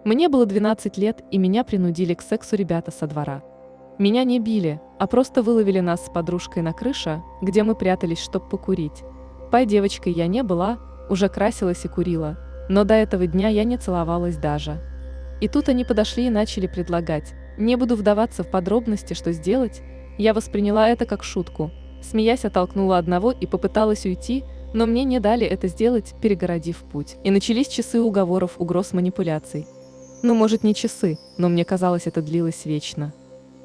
Мне было 12 лет, и меня принудили к сексу ребята со двора. Меня не били, а просто выловили нас с подружкой на крыше, где мы прятались, чтоб покурить. Пай девочкой я не была, уже красилась и курила, но до этого дня я не целовалась даже. И тут они подошли и начали предлагать. Не буду вдаваться в подробности, что сделать, я восприняла это как шутку. Смеясь, оттолкнула одного и попыталась уйти, но мне не дали это сделать, перегородив путь. И начались часы уговоров, угроз, манипуляций. Ну, может, не часы, но мне казалось, это длилось вечно.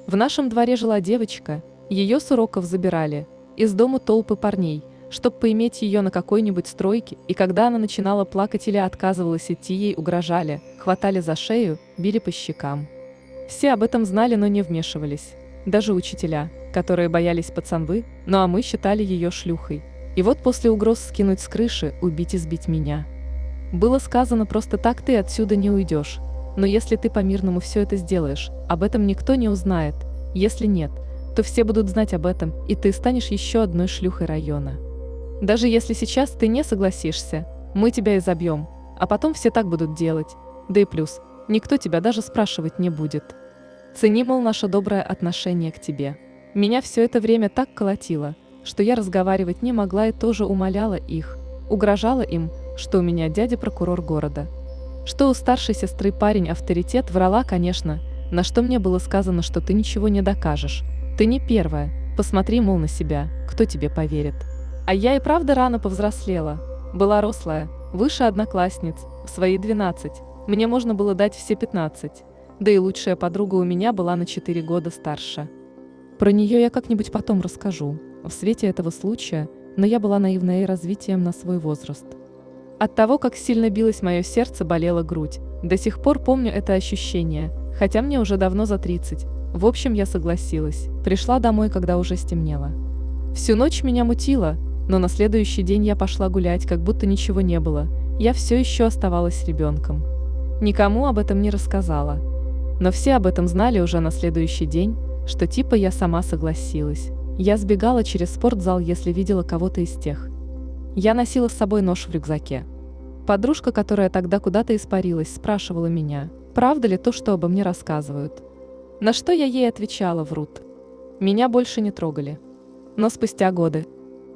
В нашем дворе жила девочка, ее с уроков забирали, из дому толпы парней, чтобы поиметь ее на какой-нибудь стройке, и когда она начинала плакать или отказывалась идти, ей угрожали, хватали за шею, били по щекам. Все об этом знали, но не вмешивались. Даже учителя, которые боялись пацанвы, ну а мы считали ее шлюхой. И вот после угроз скинуть с крыши, убить и сбить меня. Было сказано, просто так ты отсюда не уйдешь. Но если ты по-мирному все это сделаешь, об этом никто не узнает. Если нет, то все будут знать об этом, и ты станешь еще одной шлюхой района. Даже если сейчас ты не согласишься, мы тебя изобьем, а потом все так будут делать. Да и плюс, никто тебя даже спрашивать не будет. Цени, мол, наше доброе отношение к тебе. Меня все это время так колотило, что я разговаривать не могла и тоже умоляла их, угрожала им, что у меня дядя прокурор города. Что у старшей сестры парень авторитет, врала, конечно, на что мне было сказано, что ты ничего не докажешь. Ты не первая, посмотри, мол, на себя, кто тебе поверит. А я и правда рано повзрослела. Была рослая, выше одноклассниц, в свои 12. Мне можно было дать все 15. Да и лучшая подруга у меня была на 4 года старше. Про нее я как-нибудь потом расскажу, в свете этого случая, но я была наивна и развитием на свой возраст. От того, как сильно билось мое сердце, болела грудь. До сих пор помню это ощущение, хотя мне уже давно за 30. В общем, я согласилась. Пришла домой, когда уже стемнело. Всю ночь меня мутило, но на следующий день я пошла гулять, как будто ничего не было. Я все еще оставалась ребенком. Никому об этом не рассказала. Но все об этом знали уже на следующий день, что типа я сама согласилась. Я сбегала через спортзал, если видела кого-то из тех. Я носила с собой нож в рюкзаке. Подружка, которая тогда куда-то испарилась, спрашивала меня, правда ли то, что обо мне рассказывают. На что я ей отвечала: врут. Меня больше не трогали. Но спустя годы.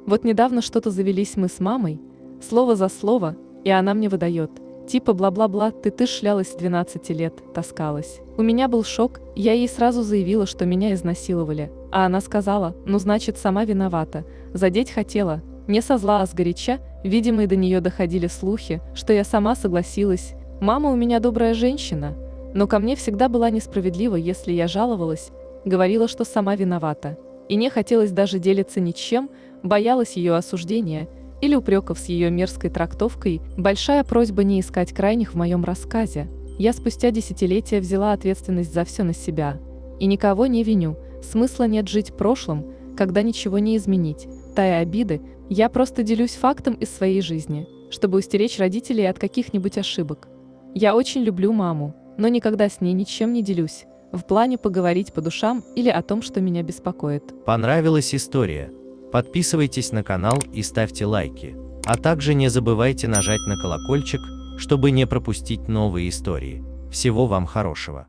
Вот недавно что-то завелись мы с мамой, слово за слово, и она мне выдает, типа бла-бла-бла, ты шлялась с 12 лет, таскалась. У меня был шок, я ей сразу заявила, что меня изнасиловали, а она сказала, ну значит сама виновата, задеть хотела, не со зла, а сгоряча, видимо и до нее доходили слухи, что я сама согласилась. Мама у меня добрая женщина, но ко мне всегда была несправедлива, если я жаловалась, говорила, что сама виновата. И не хотелось даже делиться ничем, боялась ее осуждения или упреков с ее мерзкой трактовкой. Большая просьба не искать крайних в моем рассказе. Я спустя десятилетия взяла ответственность за все на себя. И никого не виню, смысла нет жить прошлым, когда ничего не изменить. Тая обиды, я просто делюсь фактом из своей жизни, чтобы устеречь родителей от каких-нибудь ошибок. Я очень люблю маму, но никогда с ней ничем не делюсь, в плане поговорить по душам или о том, что меня беспокоит. Понравилась история? Подписывайтесь на канал и ставьте лайки, а также не забывайте нажать на колокольчик, чтобы не пропустить новые истории. Всего вам хорошего!